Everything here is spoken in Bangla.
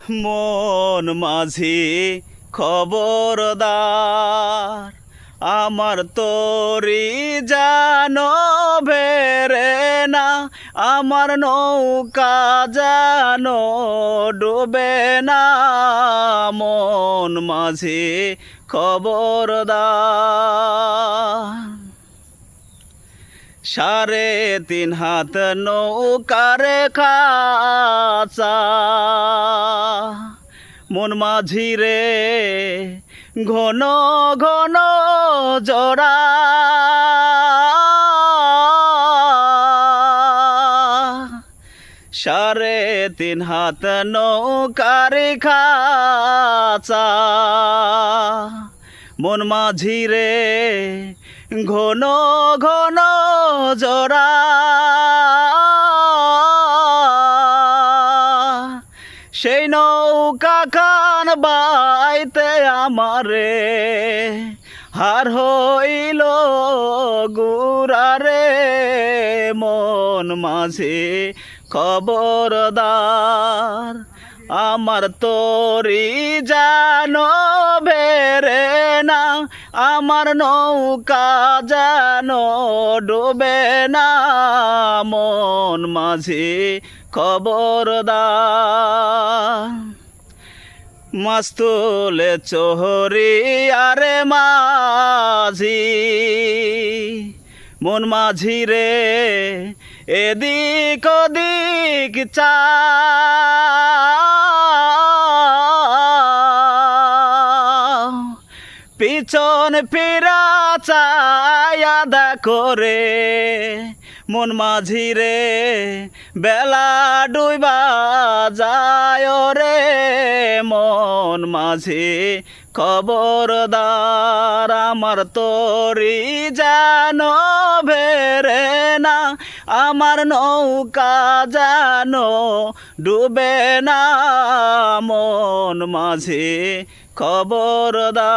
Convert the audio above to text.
মন মাঝি খবরদার, আমার তরি জানো ভেরে না, আমার নৌকা জানো ডুবে না। মন মাঝি খবরদার, 3.5 হাত নৌকার খাঁচা, মন মাঝি রে ঘন ঘন জোড়া। 3.5 হাত নৌকার খাঁচা, মন মাঝি রে ঘন ঘন জোড়া। সেই নৌকা খান বাইতে আমারে হার হইল গুরারে। মন মাঝি খবরদার, আমার তরি জানো ভেরে না, আমার নৌকা জানো ডুবে না। মন মাঝি খবরদার, মাছ তুলে চোহরি আরে মাঝি, মন মাঝি রে এদিক ওদিক চা। পিছন ফিরা চায়া দেখো রে, মন মাঝি রে বেলা ডুইবা যায় রে। মন মাঝি খবরদার, আমার তরি জানো ভেরে না, আমার নৌকা জানো ডুবে না। মন মাঝি খবরদার।